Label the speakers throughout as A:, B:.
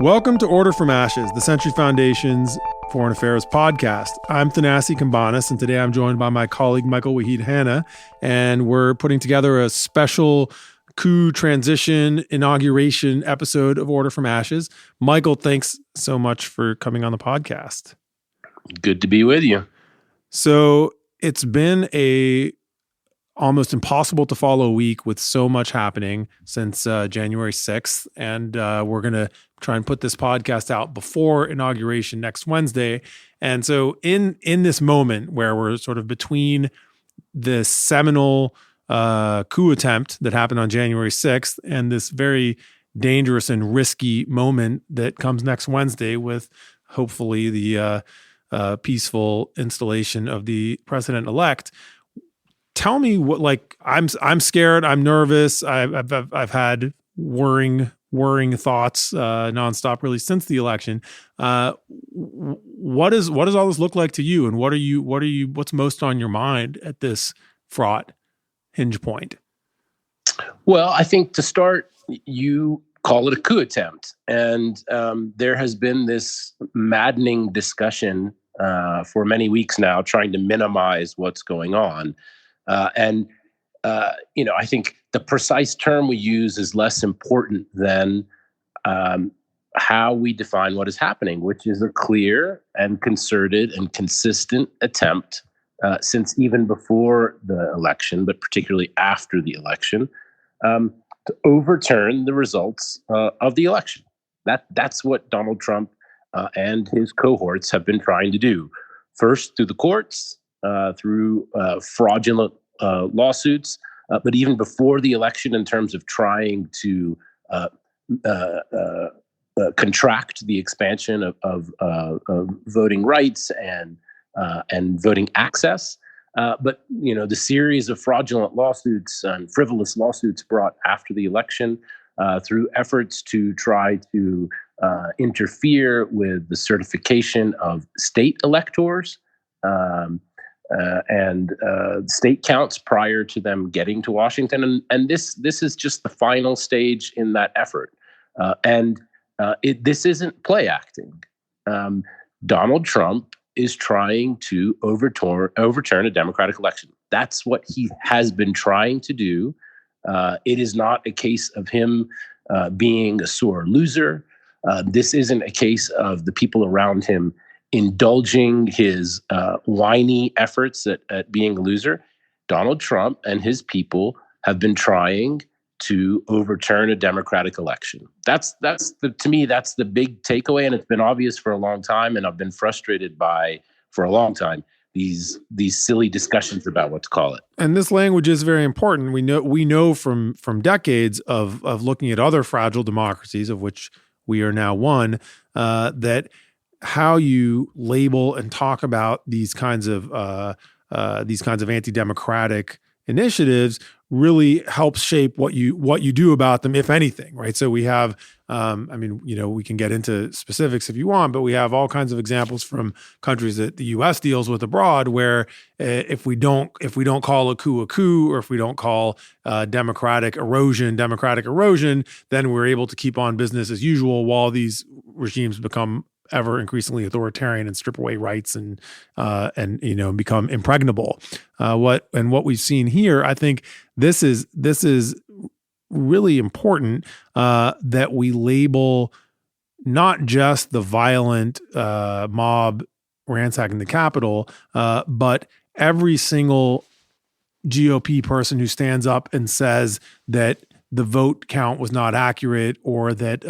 A: Welcome to Order from Ashes, the Century Foundation's Foreign Affairs podcast. I'm Thanassis Cambanis, and today I'm joined by my colleague, Michael Wahid Hanna, and we're putting together a special Coup transition inauguration episode of Order from Ashes. Michael, thanks so much for coming on the podcast.
B: Good to be with you.
A: So it's been a almost impossible to follow week with so much happening since January 6th. And we're going to try and put this podcast out before inauguration next Wednesday. And so in this moment where we're sort of between this seminal coup attempt that happened on January 6th and this very dangerous and risky moment that comes next Wednesday with hopefully the peaceful installation of the president-elect, tell me what, like, I'm scared. I'm nervous. I've had worrying thoughts nonstop really since the election. What does all this look like to you? And what's most on your mind at this fraught hinge point?
B: Well, I think to start, you call it a coup attempt. And there has been this maddening discussion for many weeks now trying to minimize what's going on. I think the precise term we use is less important than how we define what is happening, which is a clear and concerted and consistent attempt since even before the election, but particularly after the election, to overturn the results of the election. That's what Donald Trump and his cohorts have been trying to do. First, through the courts, through fraudulent lawsuits, but even before the election, in terms of trying to contract the expansion of voting rights and voting access. But the series of fraudulent lawsuits and frivolous lawsuits brought after the election, through efforts to try to interfere with the certification of state electors. And state counts prior to them getting to Washington, and this is just the final stage in that effort. This isn't play acting. Donald Trump is trying to overturn a democratic election. That's what he has been trying to do. It is not a case of him being a sore loser. This isn't a case of the people around him indulging his whiny efforts at being a loser. Donald Trump and his people have been trying to overturn a democratic election. To me, that's the big takeaway, and it's been obvious for a long time, and I've been frustrated by, for a long time, these silly discussions about what to call it.
A: And this language is very important. We know from decades of looking at other fragile democracies, of which we are now one, that how you label and talk about these kinds of anti-democratic initiatives really helps shape what you do about them, if anything, right? So we have, we can get into specifics if you want, but we have all kinds of examples from countries that the U.S. deals with abroad, where if we don't call a coup, or if we don't call democratic erosion, then we're able to keep on business as usual while these regimes become ever increasingly authoritarian and strip away rights and become impregnable. What we've seen here, I think this is really important, that we label not just the violent mob ransacking the Capitol, but every single GOP person who stands up and says that the vote count was not accurate, or that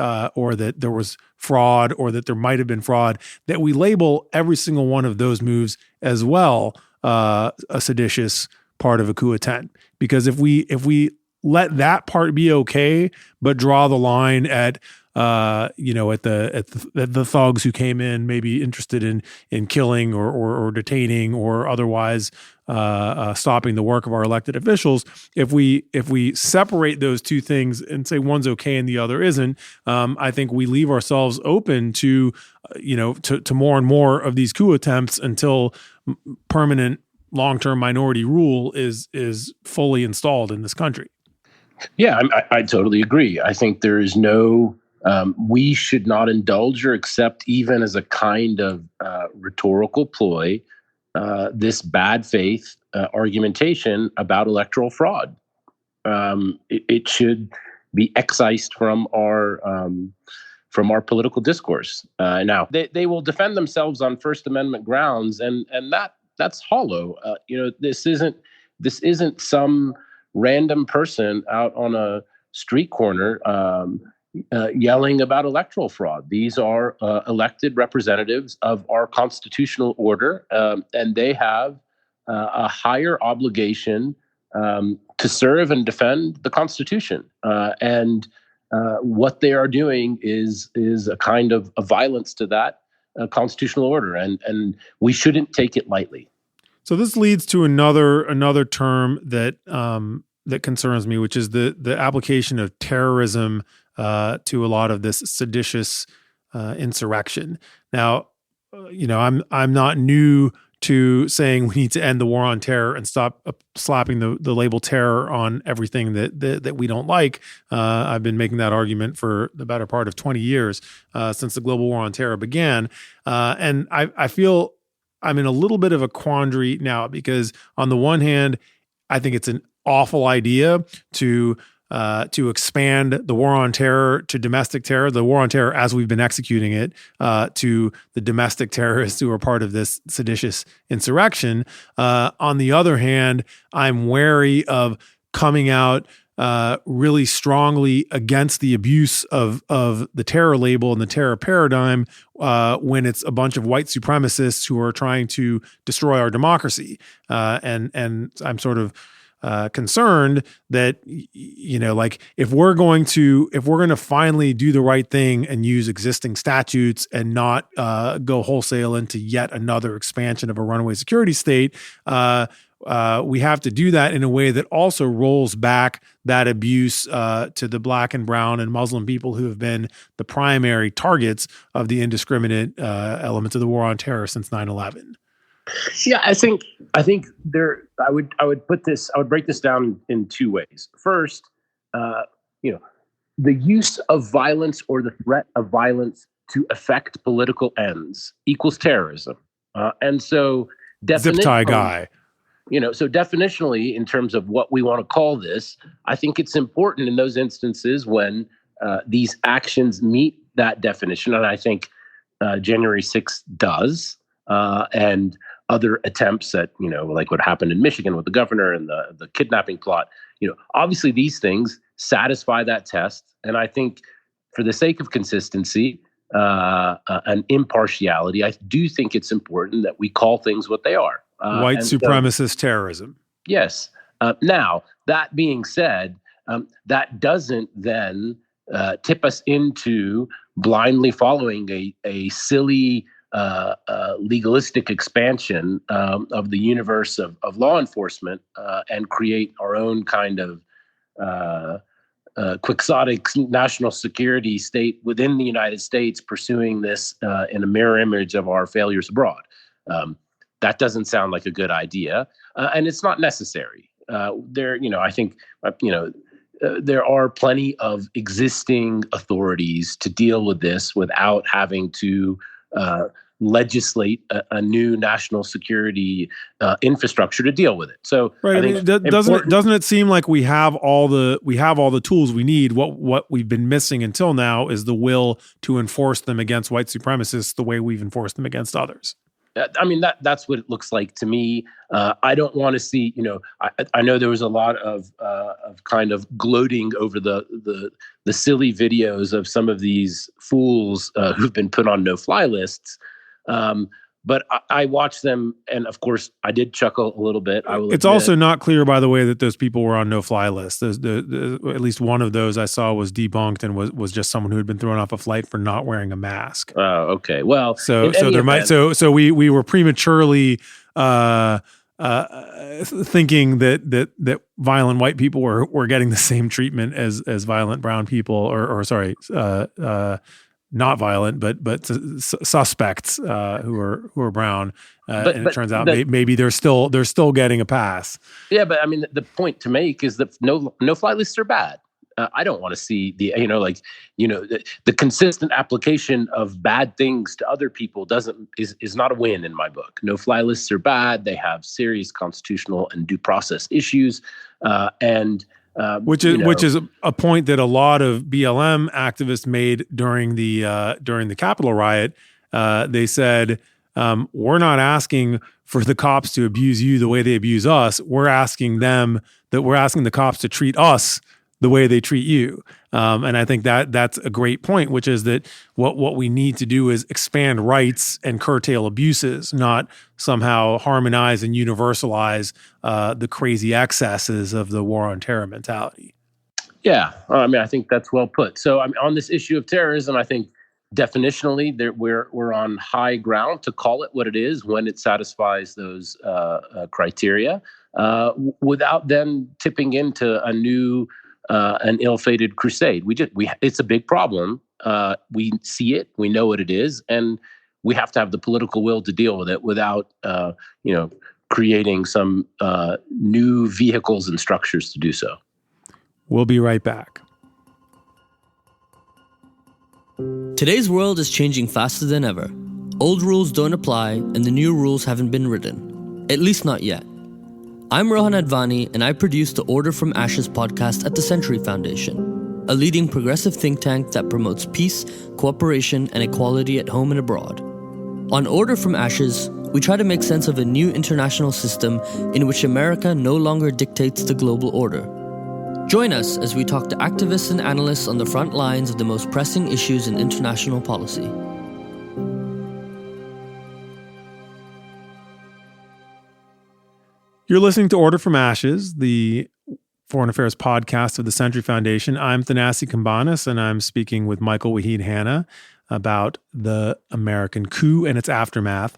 A: there was fraud, or that there might have been fraud, that we label every single one of those moves as well a seditious part of a coup attempt. Because if we let that part be okay, but draw the line at the thugs who came in maybe interested in killing or detaining or otherwise stopping the work of our elected officials, if we separate those two things and say one's okay and the other isn't, I think we leave ourselves open to more and more of these coup attempts until permanent long-term minority rule is fully installed in this country.
B: Yeah, I totally agree. I think there is no We should not indulge or accept, even as a kind of rhetorical ploy, this bad faith argumentation about electoral fraud. It should be excised from our political discourse. Now, they will defend themselves on First Amendment grounds, and that's hollow. This isn't some random person out on a street corner yelling about electoral fraud. These are elected representatives of our constitutional order, and they have a higher obligation to serve and defend the Constitution. And what they are doing is a kind of a violence to that constitutional order, and we shouldn't take it lightly.
A: So this leads to another term that that concerns me, which is the application of terrorism to a lot of this seditious insurrection. Now, I'm not new to saying we need to end the war on terror and stop slapping the label terror on everything that we don't like. I've been making that argument for the better part of 20 years since the global war on terror began. And I feel I'm in a little bit of a quandary now, because on the one hand, I think it's an awful idea to expand the war on terror to domestic terror, the war on terror as we've been executing it, to the domestic terrorists who are part of this seditious insurrection. On the other hand, I'm wary of coming out really strongly against the abuse of the terror label and the terror paradigm when it's a bunch of white supremacists who are trying to destroy our democracy. And I'm sort of concerned that, like if we're going to finally do the right thing and use existing statutes and not go wholesale into yet another expansion of a runaway security state, we have to do that in a way that also rolls back that abuse to the Black and brown and Muslim people who have been the primary targets of the indiscriminate elements of the war on terror since 9/11.
B: Yeah, I think there. I would break this down in two ways. First, the use of violence or the threat of violence to affect political ends equals terrorism, and so
A: Zip tie guy.
B: So definitionally, in terms of what we want to call this, I think it's important in those instances when these actions meet that definition, and I think January 6th does, and other attempts at, like what happened in Michigan with the governor and the kidnapping plot, obviously these things satisfy that test. And I think for the sake of consistency and impartiality, I do think it's important that we call things what they are.
A: White supremacist terrorism.
B: Yes. Now, that being said, that doesn't then tip us into blindly following a silly legalistic expansion of the universe of law enforcement and create our own kind of quixotic national security state within the United States, pursuing this in a mirror image of our failures abroad. That doesn't sound like a good idea, and it's not necessary. I think there are plenty of existing authorities to deal with this without having to legislate a new national security infrastructure to deal with it. So,
A: right. Doesn't it seem like we have all the tools we need? What we've been missing until now is the will to enforce them against white supremacists the way we've enforced them against others.
B: I mean, that's what it looks like to me. I don't want to see, I know there was a lot of kind of gloating over the silly videos of some of these fools who've been put on no-fly lists. But I watched them, and of course, I did chuckle a little bit. I will
A: It's
B: admit.
A: also not clear, by the way, that those people were on no-fly lists. At least one of those I saw was debunked and was just someone who had been thrown off a flight for not wearing a mask.
B: Oh, okay. Well,
A: so we were prematurely thinking that violent white people were getting the same treatment as violent brown people, not violent, but suspects who are brown, and it turns out maybe they're still getting a pass.
B: Yeah, but I mean, the point to make is that no fly lists are bad. I don't want to see the consistent application of bad things to other people is not a win in my book. No-fly lists are bad. They have serious constitutional and due process issues,
A: which is a point that a lot of BLM activists made during the Capitol riot. They said, we're not asking for the cops to abuse you the way they abuse us. We're asking the cops to treat us the way they treat you. And I think that's a great point, which is that what we need to do is expand rights and curtail abuses, not somehow harmonize and universalize the crazy excesses of the war on terror mentality.
B: Yeah, I think that's well put. So on this issue of terrorism, I think definitionally we're on high ground to call it what it is when it satisfies those criteria, without then tipping into a new an ill-fated crusade. It's a big problem. We see it, we know what it is, and we have to have the political will to deal with it without creating some new vehicles and structures to do so.
A: We'll be right back.
C: Today's world is changing faster than ever. Old rules don't apply, and the new rules haven't been written. At least not yet. I'm Rohan Advani, and I produce the Order from Ashes podcast at the Century Foundation, a leading progressive think tank that promotes peace, cooperation, and equality at home and abroad. On Order from Ashes, we try to make sense of a new international system in which America no longer dictates the global order. Join us as we talk to activists and analysts on the front lines of the most pressing issues in international policy.
A: You're listening to Order from Ashes, the Foreign Affairs podcast of the Century Foundation. I'm Thanassis Cambanis, and I'm speaking with Michael Wahid Hanna about the American coup and its aftermath.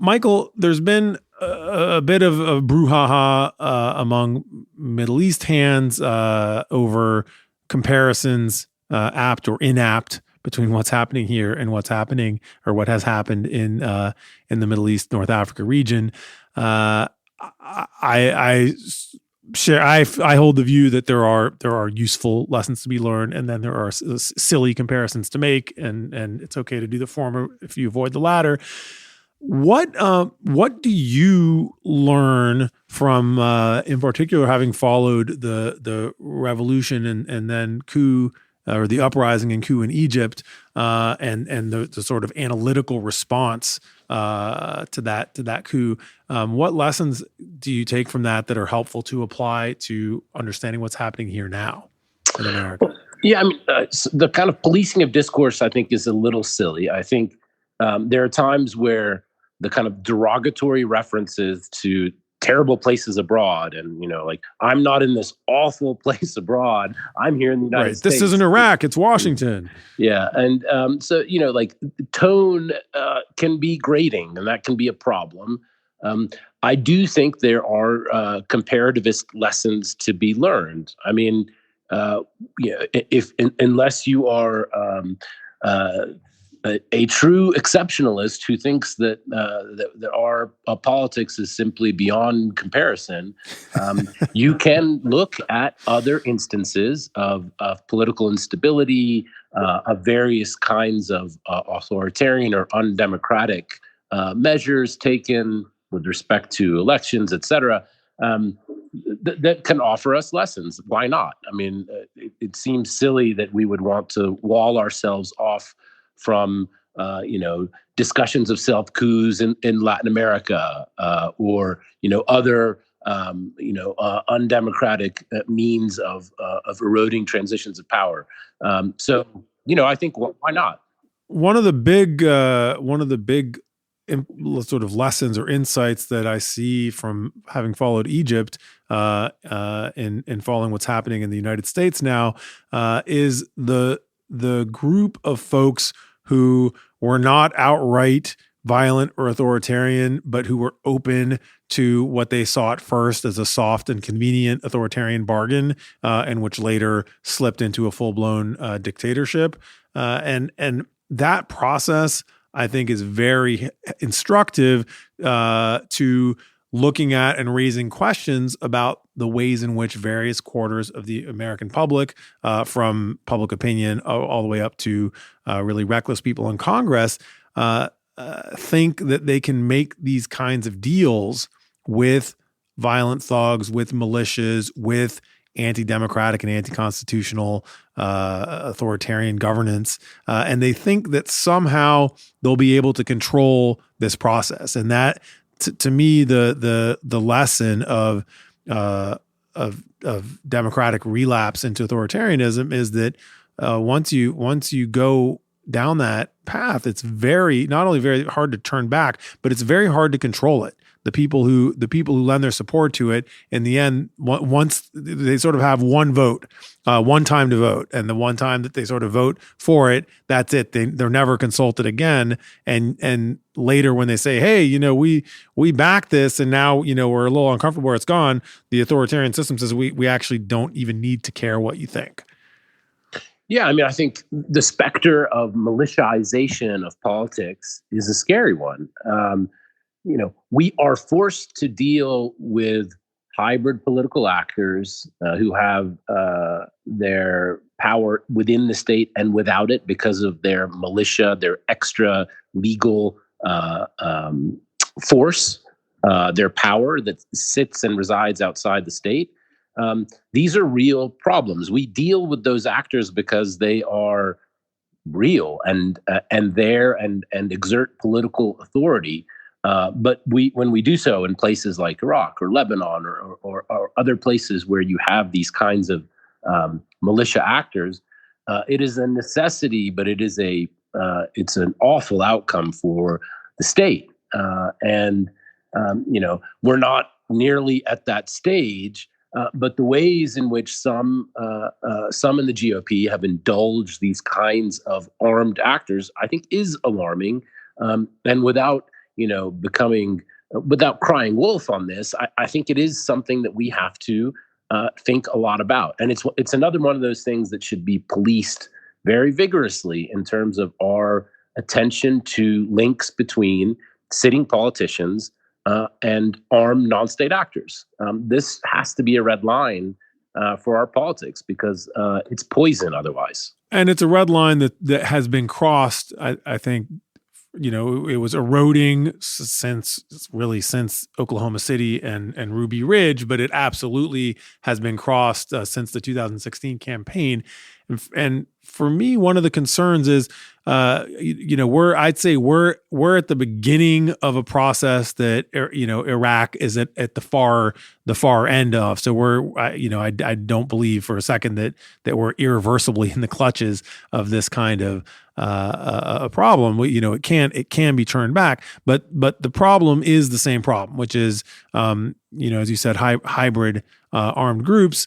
A: Michael, there's been a bit of a brouhaha among Middle East hands over comparisons, apt or inapt, between what's happening here and what's happening or what has happened in the Middle East, North Africa region. I hold the view that there are useful lessons to be learned, and then there are silly comparisons to make, and it's okay to do the former if you avoid the latter. What do you learn from, in particular, having followed the revolution and then coup, or the uprising and coup in Egypt, and the sort of analytical response to that coup? What lessons do you take from that are helpful to apply to understanding what's happening here now in America?
B: Yeah, the kind of policing of discourse, I think, is a little silly. I think there are times where the kind of derogatory references to terrible places abroad, and I'm not in this awful place abroad. I'm here in the United States.
A: This isn't Iraq; it's Washington.
B: Yeah, and so tone can be grating, and that can be a problem. I do think there are comparativist lessons to be learned. Unless you are a true exceptionalist who thinks that our politics is simply beyond comparison, you can look at other instances of political instability, of various kinds of authoritarian or undemocratic measures taken with respect to elections, et cetera, that can offer us lessons. Why not? It seems silly that we would want to wall ourselves off from discussions of self-coups in Latin America, or other undemocratic means of eroding transitions of power. I think why not?
A: One of the big sort of lessons or insights that I see from having followed Egypt in following what's happening in the United States now is the group of folks who were not outright violent or authoritarian, but who were open to what they saw at first as a soft and convenient authoritarian bargain, and which later slipped into a full-blown dictatorship. And that process, I think, is very instructive to looking at and raising questions about the ways in which various quarters of the American public, from public opinion all the way up to really reckless people in Congress, think that they can make these kinds of deals with violent thugs, with militias, with anti-democratic and anti-constitutional authoritarian governance, and they think that somehow they'll be able to control this process. And that, to me, the lesson of democratic relapse into authoritarianism is that once you go down that path, it's not only very hard to turn back, but it's very hard to control it. The people who lend their support to it, in the end, once they sort of have one vote, one time to vote, and the one time that they sort of vote for it, that's it. They're never consulted again. And later, when they say, "Hey, we back this, and now we're a little uncomfortable where it's gone," the authoritarian system says, "We actually don't even need to care what you think."
B: Yeah, I mean, I think the specter of militiaization of politics is a scary one. We are forced to deal with hybrid political actors who have their power within the state and without it because of their militia, their extra legal force, their power that sits and resides outside the state. These are real problems. We deal with those actors because they are real and there and exert political authority. But when we do so in places like Iraq or Lebanon or other places where you have these kinds of militia actors, it is a necessity, but it's an awful outcome for the state. We're not nearly at that stage. But the ways in which some in the GOP have indulged these kinds of armed actors, I think, is alarming. And without crying wolf on this, I think it is something that we have to think a lot about. And it's another one of those things that should be policed very vigorously in terms of our attention to links between sitting politicians and armed non-state actors. This has to be a red line for our politics because it's poison otherwise.
A: And it's a red line that has been crossed, I think. It was eroding since Oklahoma City and Ruby Ridge, but it absolutely has been crossed since the 2016 campaign. And for me, one of the concerns is, we're at the beginning of a process that Iraq is at the far end of. So I don't believe for a second that we're irreversibly in the clutches of this kind of a problem. It can be turned back, but the problem is the same problem, which is as you said, hybrid armed groups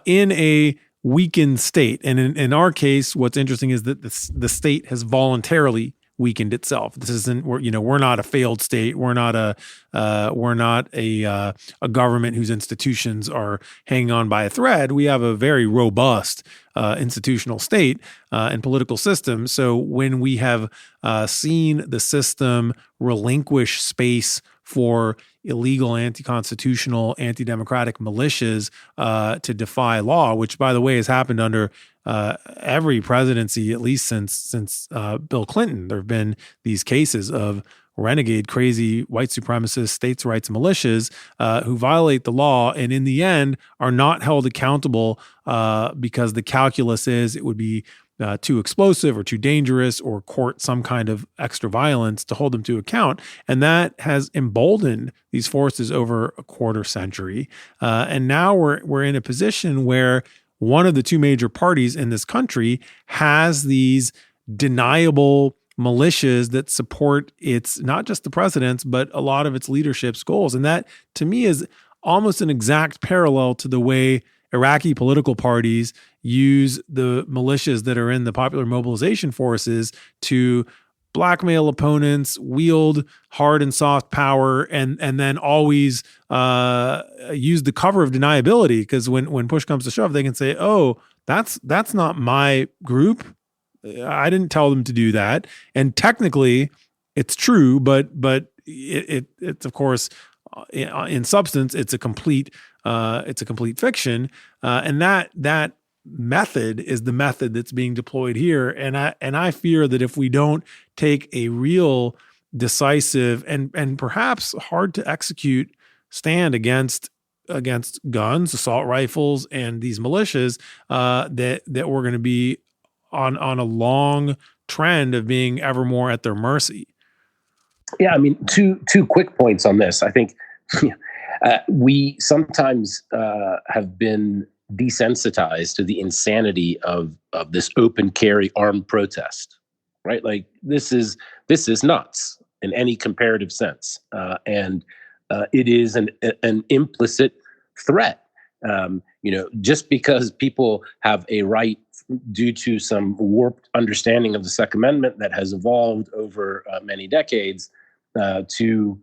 A: in a weakened state. And in our case, what's interesting is that the state has voluntarily weakened itself. This isn't, we're not a failed state. We're not a government whose institutions are hanging on by a thread. We have a very robust institutional state and political system. So when we have seen the system relinquish space for illegal, anti-constitutional, anti-democratic militias to defy law, which, by the way, has happened under every presidency, at least since Bill Clinton. There have been these cases of renegade, crazy, white supremacist states' rights militias who violate the law and in the end are not held accountable because the calculus is it would be too explosive or too dangerous or court some kind of extra violence to hold them to account. And that has emboldened these forces over a quarter century. And now we're in a position where one of the two major parties in this country has these deniable militias that support its, not just the president's, but a lot of its leadership's goals. And that, to me, is almost an exact parallel to the way Iraqi political parties use the militias that are in the popular mobilization forces to blackmail opponents, wield hard and soft power, and then always use the cover of deniability. Because when push comes to shove, they can say, "Oh, that's not my group. I didn't tell them to do that." And technically, it's true, but it's of course in substance, it's a complete fiction, and that method is the method that's being deployed here. And I fear that if we don't take a real decisive and perhaps hard to execute stand against guns, assault rifles, and these militias, that we're going to be on a long trend of being ever more at their mercy.
B: Yeah, I mean, two quick points on this. I think we sometimes have been desensitized to the insanity of this open carry armed protest, right? Like this is nuts in any comparative sense, and it is an implicit threat. Just because people have a right due to some warped understanding of the Second Amendment that has evolved over many decades to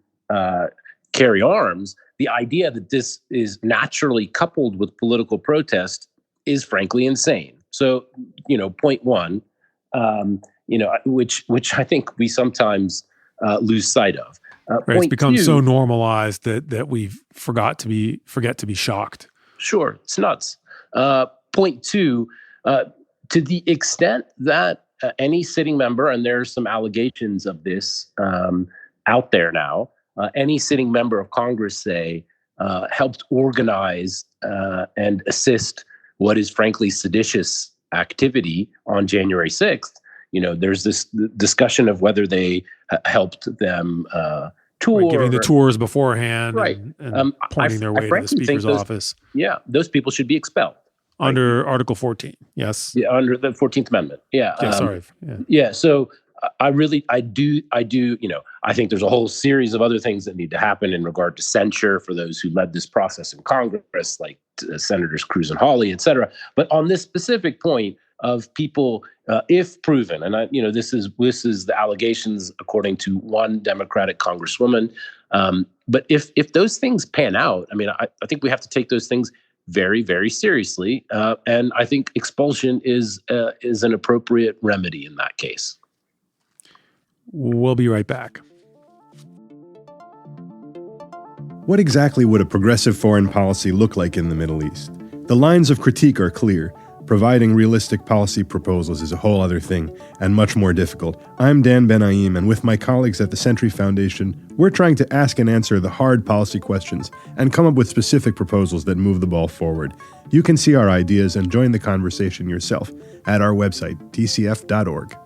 B: carry arms, the idea that this is naturally coupled with political protest is frankly insane. So, point one, which I think we sometimes lose sight of.
A: Right, it's become so normalized that we forget to be shocked.
B: Sure, it's nuts. Point two, to the extent that any sitting member, and there are some allegations of this out there now, any sitting member of Congress, say, helped organize and assist what is frankly seditious activity on January 6th. There's this discussion of whether they helped them tour.
A: Right, giving the tours beforehand,
B: right,
A: and pointing their way to the speaker's office.
B: Yeah, those people should be expelled.
A: Under Article 14, yes.
B: Yeah, under the 14th Amendment. Yeah. Yeah. So I do. I think there's a whole series of other things that need to happen in regard to censure for those who led this process in Congress, like Senators Cruz and Hawley, et cetera. But on this specific point of people, if proven, and this is the allegations according to one Democratic Congresswoman. But if those things pan out, I think we have to take those things very, very seriously, and I think expulsion is an appropriate remedy in that case.
A: We'll be right back.
D: What exactly would a progressive foreign policy look like in the Middle East? The lines of critique are clear. Providing realistic policy proposals is a whole other thing, and much more difficult. I'm Dan Ben-Aim, and with my colleagues at the Century Foundation, we're trying to ask and answer the hard policy questions and come up with specific proposals that move the ball forward. You can see our ideas and join the conversation yourself at our website, tcf.org.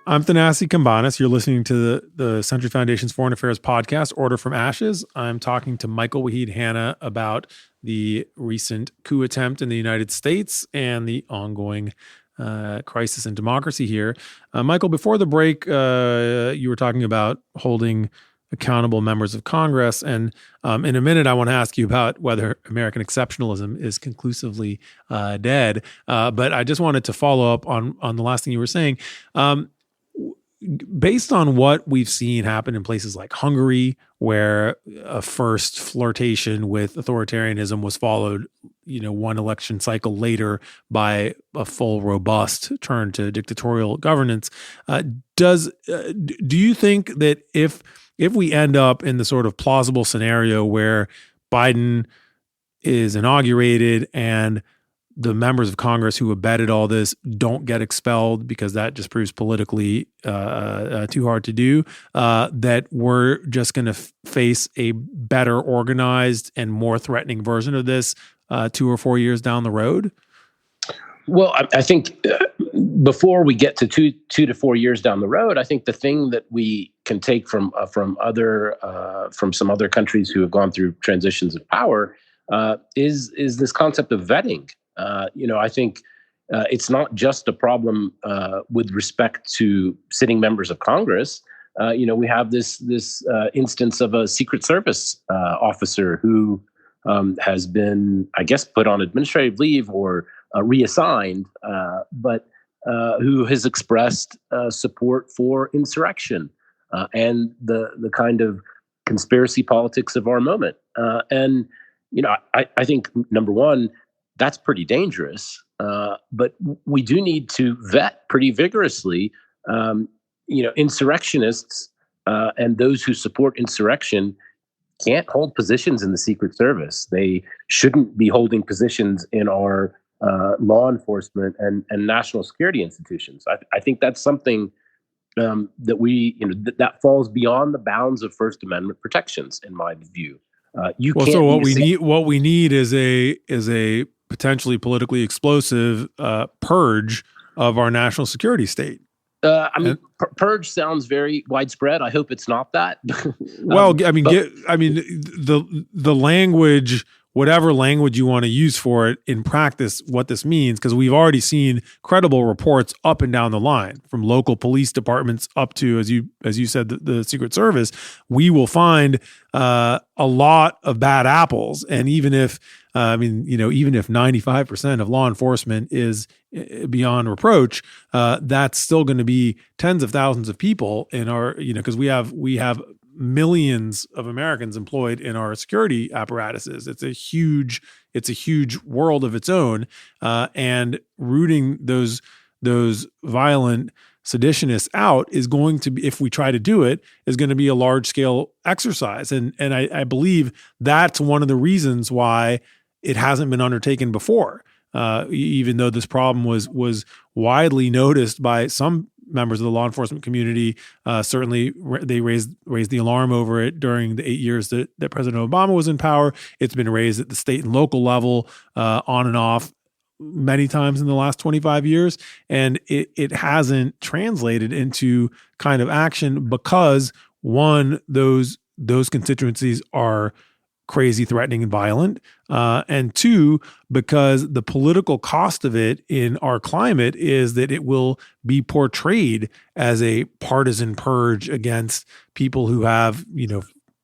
A: I'm Thanassis Cambanis. You're listening to the Century Foundation's Foreign Affairs podcast, Order from Ashes. I'm talking to Michael Wahid Hanna about the recent coup attempt in the United States and the ongoing crisis in democracy here. Michael, before the break, you were talking about holding accountable members of Congress. And in a minute, I want to ask you about whether American exceptionalism is conclusively dead. But I just wanted to follow up on the last thing you were saying. Based on what we've seen happen in places like Hungary, where a first flirtation with authoritarianism was followed, one election cycle later by a full, robust turn to dictatorial governance, do you think that if we end up in the sort of plausible scenario where Biden is inaugurated and the members of Congress who abetted all this don't get expelled because that just proves politically too hard to do, that we're just going to face a better organized and more threatening version of this 2 or 4 years down the road?
B: Well, I think before we get to 2 to 4 years down the road, I think the thing that we can take from some other countries who have gone through transitions of power is this concept of vetting. I think it's not just a problem with respect to sitting members of Congress. We have this instance of a Secret Service officer who has been, I guess, put on administrative leave or reassigned, but who has expressed support for insurrection and the kind of conspiracy politics of our moment. And I think, number one, that's pretty dangerous, but we do need to vet pretty vigorously. Insurrectionists and those who support insurrection can't hold positions in the Secret Service. They shouldn't be holding positions in our law enforcement and national security institutions. I think that's something that we, that falls beyond the bounds of First Amendment protections, in my view. You
A: Well,
B: can't.
A: so what we need is a potentially politically explosive purge of our national security state.
B: Purge sounds very widespread. I hope it's not that.
A: Well, the language, whatever language you want to use for it in practice, what this means, because we've already seen credible reports up and down the line from local police departments up to, as you said, the Secret Service. We will find a lot of bad apples, and even if 95% of law enforcement is beyond reproach, that's still going to be tens of thousands of people in our, because we have millions of Americans employed in our security apparatuses. It's a huge world of its own, and rooting those violent seditionists out is going to be, if we try to do it, is going to be a large scale exercise. And I believe that's one of the reasons why it hasn't been undertaken before, even though this problem was widely noticed by some members of the law enforcement community. Certainly, they raised the alarm over it during the 8 years that President Obama was in power. It's been raised at the state and local level, on and off, many times in the last 25 years, and it hasn't translated into kind of action because, one, those constituencies are crazy, threatening, and violent, and two, because the political cost of it in our climate is that it will be portrayed as a partisan purge against people who have,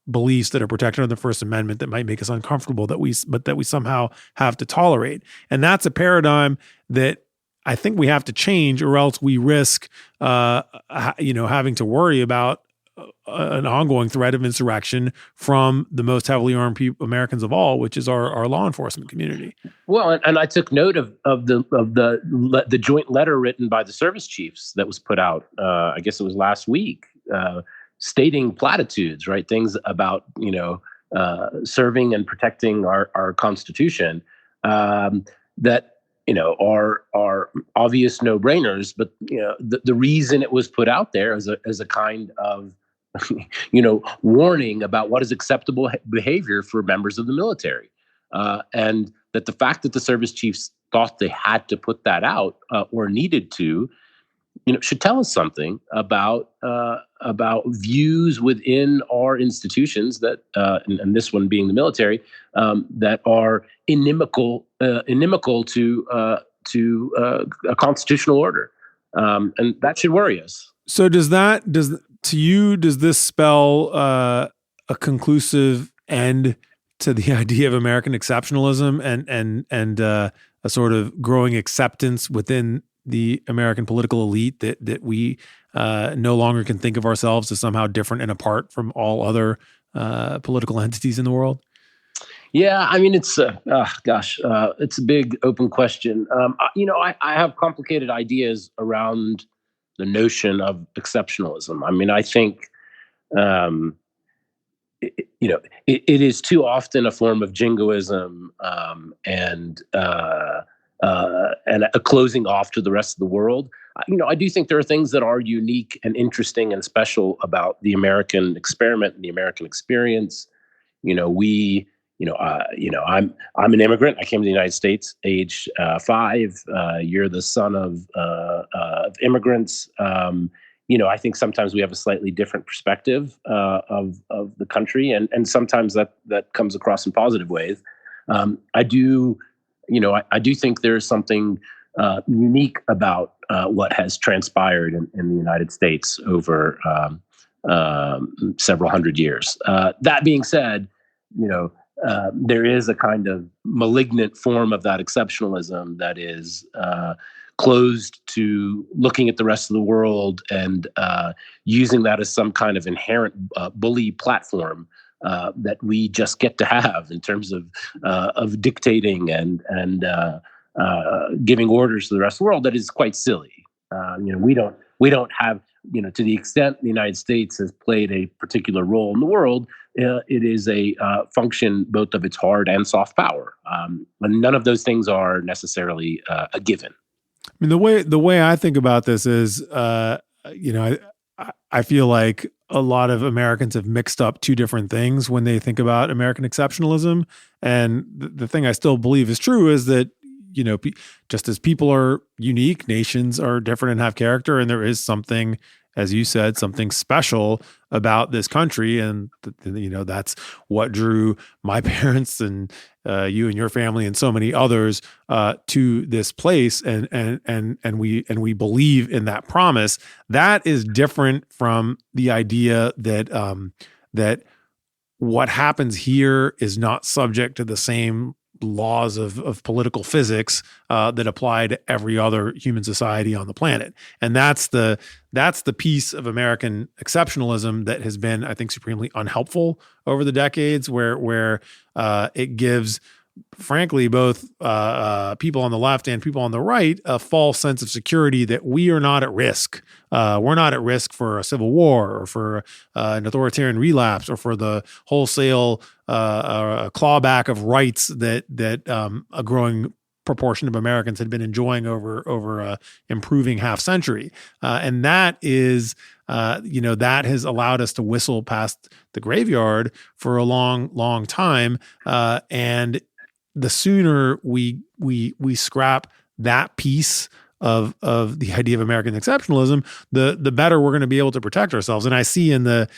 A: beliefs that are protected under the First Amendment that might make us uncomfortable, that we somehow have to tolerate. And that's a paradigm that I think we have to change, or else we risk, having to worry about an ongoing threat of insurrection from the most heavily armed Americans of all, which is our law enforcement community. Well,
B: and I took note of the joint letter written by the service chiefs that was put out. I guess it was last week, stating platitudes, right? Things about serving and protecting our Constitution, that are obvious no-brainers. But the reason it was put out there as a kind of warning about what is acceptable behavior for members of the military, and that the fact that the service chiefs thought they had to put that out, or needed to, should tell us something about views within our institutions that, and this one being the military, that are inimical to a constitutional order, and that should worry us.
A: So does this spell a conclusive end to the idea of American exceptionalism and a sort of growing acceptance within the American political elite that we no longer can think of ourselves as somehow different and apart from all other political entities in the world?
B: Yeah, I mean, it's it's a big open question. I have complicated ideas around the notion of exceptionalism. I mean, I think, it is too often a form of jingoism, and a closing off to the rest of the world. I do think there are things that are unique and interesting and special about the American experiment and the American experience. I'm an immigrant. I came to the United States age 5. You're the son of immigrants. I think sometimes we have a slightly different perspective of the country, and sometimes that comes across in positive ways. I do think there is something unique about what has transpired in the United States over several hundred years. That being said, there is a kind of malignant form of that exceptionalism that is closed to looking at the rest of the world and using that as some kind of inherent bully platform that we just get to have in terms of dictating and giving orders to the rest of the world. That is quite silly. We don't have to the extent the United States has played a particular role in the world, it is a function both of its hard and soft power. And none of those things are necessarily a given.
A: I mean, the way I think about this is, I feel like a lot of Americans have mixed up two different things when they think about American exceptionalism. And the thing I still believe is true is that, just as people are unique, nations are different and have character, and there is something, as you said, something special about this country, and that's what drew my parents and you and your family and so many others to this place, and we believe in that promise. That is different from the idea that that what happens here is not subject to the same laws of political physics that apply to every other human society on the planet. And that's the piece of American exceptionalism that has been, I think, supremely unhelpful over the decades, where it gives, frankly, both people on the left and people on the right a false sense of security that we are not at risk. We're not at risk for a civil war or for an authoritarian relapse or for the wholesale clawback of rights that a growing proportion of Americans had been enjoying over a improving half century. And that is, that has allowed us to whistle past the graveyard for a long, long time. And the sooner we scrap that piece of the idea of American exceptionalism, the better we're going to be able to protect ourselves. And I see in the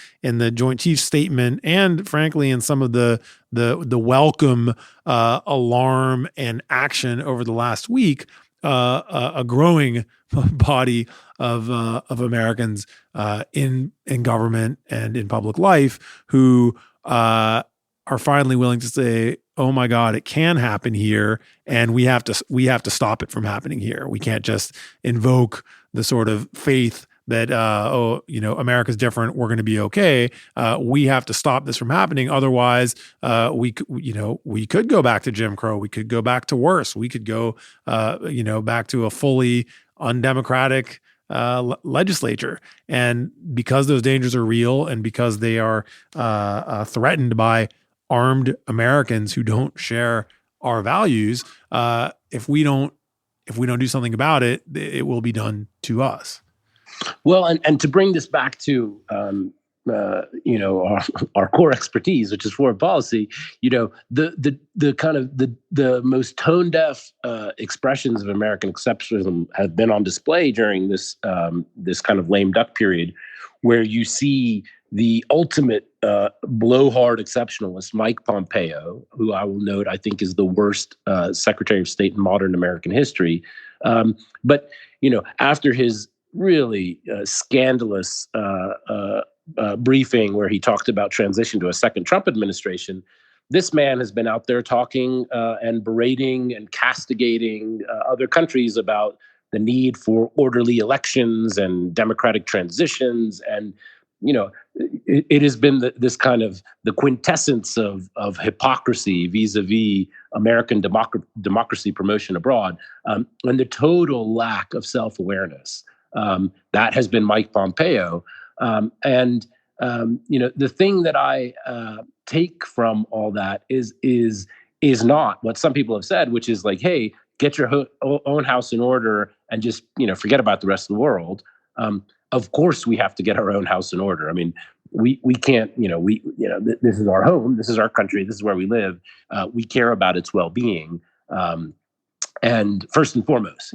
A: Joint Chiefs statement, and frankly in some of the welcome alarm and action over the last week, a growing body of Americans in government and in public life who are finally willing to say, oh my God, it can happen here, and we have to stop it from happening here. We can't just invoke the sort of faith that America's different, we're going to be okay. We have to stop this from happening. Otherwise, we could go back to Jim Crow. We could go back to worse. We could go back to a fully undemocratic legislature. And because those dangers are real, and because they are threatened by armed Americans who don't share our values, if we don't do something about it, it will be done to us.
B: Well, and to bring this back to our core expertise, which is foreign policy, the kind of the most tone deaf expressions of American exceptionalism have been on display during this kind of lame duck period, where you see the ultimate blowhard exceptionalist, Mike Pompeo, who I will note I think is the worst Secretary of State in modern American history. But after his really scandalous briefing where he talked about transition to a second Trump administration, this man has been out there talking and berating and castigating other countries about the need for orderly elections and democratic transitions. And it has been this kind of the quintessence of hypocrisy vis-a-vis American democracy promotion abroad, and the total lack of self-awareness. That has been Mike Pompeo. And the thing that I take from all that is not what some people have said, which is like, hey, get your own house in order and just forget about the rest of the world. Of course, we have to get our own house in order. I mean, we can't. This is our home. This is our country. This is where we live. We care about its well-being, and first and foremost,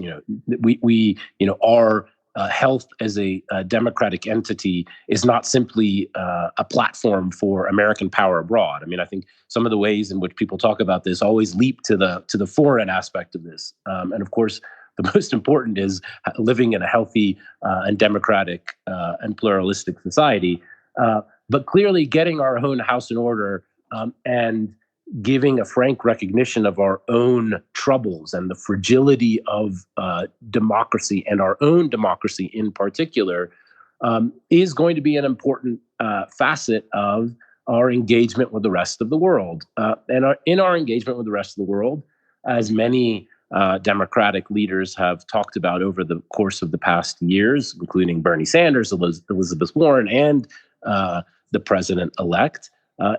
B: our health as a democratic entity is not simply a platform for American power abroad. I mean, I think some of the ways in which people talk about this always leap to the foreign aspect of this, and of course, the most important is living in a healthy and democratic and pluralistic society. But clearly, getting our own house in order and giving a frank recognition of our own troubles and the fragility of democracy, and our own democracy in particular, is going to be an important facet of our engagement with the rest of the world. And in our engagement with the rest of the world, as many Democratic leaders have talked about over the course of the past years, including Bernie Sanders, Elizabeth Warren, and the president-elect,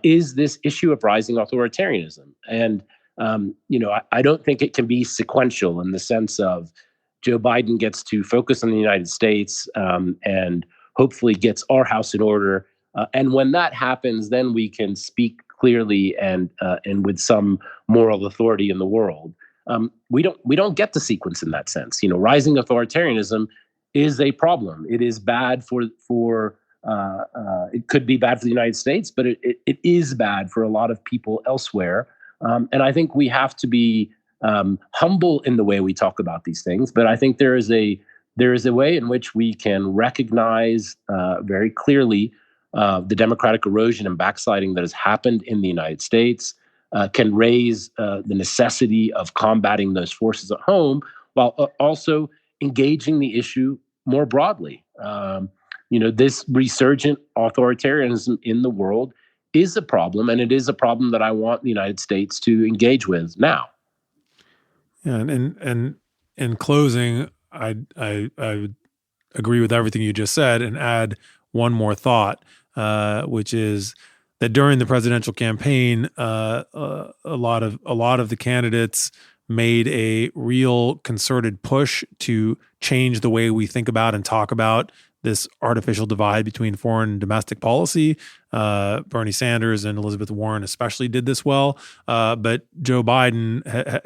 B: is this issue of rising authoritarianism. And, I don't think it can be sequential in the sense of Joe Biden gets to focus on the United States and hopefully gets our house in order. And when that happens, then we can speak clearly and with some moral authority in the world. We don't get the sequence in that sense. Rising authoritarianism is a problem. It is bad for it could be bad for the United States, but it is bad for a lot of people elsewhere. And I think we have to be humble in the way we talk about these things. But I think there is a way in which we can recognize very clearly the democratic erosion and backsliding that has happened in the United States, can raise the necessity of combating those forces at home while also engaging the issue more broadly. This resurgent authoritarianism in the world is a problem, and it is a problem that I want the United States to engage with now.
A: Yeah, and in closing, I would agree with everything you just said and add one more thought, which is that during the presidential campaign, a lot of the candidates made a real concerted push to change the way we think about and talk about this artificial divide between foreign and domestic policy. Bernie Sanders and Elizabeth Warren especially did this well, but Joe Biden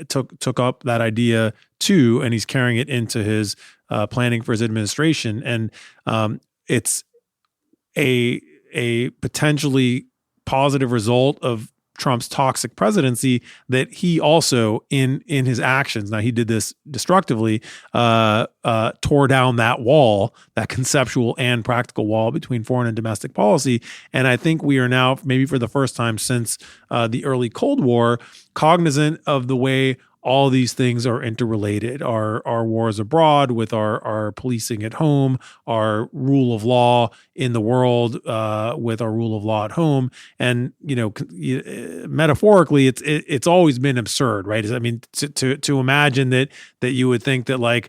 A: took up that idea too, and he's carrying it into his planning for his administration. And it's a potentially positive result of Trump's toxic presidency that he also, in his actions, now he did this destructively, tore down that wall, that conceptual and practical wall between foreign and domestic policy. And I think we are now, maybe for the first time since the early Cold War, cognizant of the way all these things are interrelated. Our wars abroad with our policing at home, our rule of law in the world with our rule of law at home. And, metaphorically, it's always been absurd, right? I mean, to imagine that you would think that like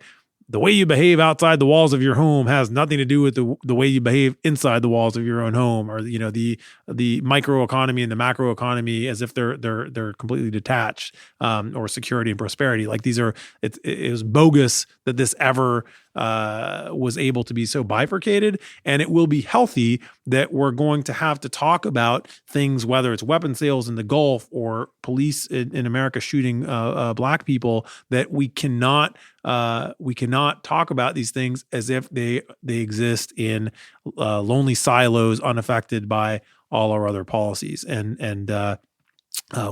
A: the way you behave outside the walls of your home has nothing to do with the way you behave inside the walls of your own home, or the microeconomy and the macroeconomy as if they're completely detached, or security and prosperity. Like it was bogus that this ever was able to be so bifurcated, and it will be healthy that we're going to have to talk about things, whether it's weapon sales in the Gulf or police in America shooting black people, that we cannot talk about these things as if they exist in lonely silos unaffected by all our other policies. And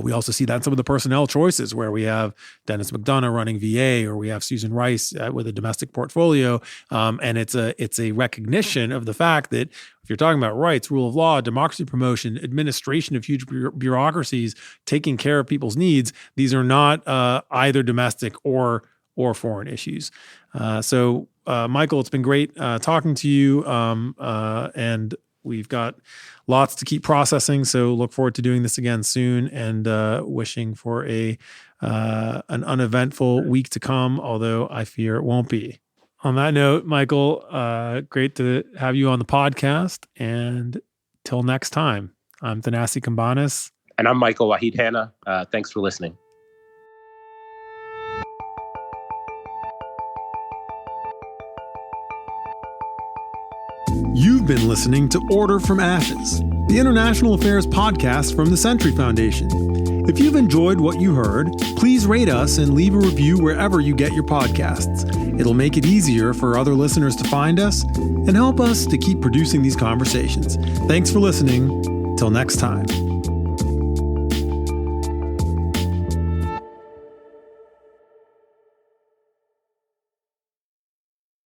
A: we also see that in some of the personnel choices where we have Dennis McDonough running VA, or we have Susan Rice with a domestic portfolio. And it's a recognition of the fact that if you're talking about rights, rule of law, democracy promotion, administration of huge bureaucracies, taking care of people's needs, these are not either domestic or foreign issues. So Michael, it's been great talking to you. And we've got lots to keep processing, so look forward to doing this again soon, and wishing for an uneventful week to come, although I fear it won't be. On that note, Michael, great to have you on the podcast, and till next time, I'm Thanassis Cambanis.
B: And I'm Michael Wahid Hanna. Thanks for listening.
A: You've been listening to Order from Ashes, the international affairs podcast from the Century Foundation. If you've enjoyed what you heard, please rate us and leave a review wherever you get your podcasts. It'll make it easier for other listeners to find us and help us to keep producing these conversations. Thanks for listening. Till next time.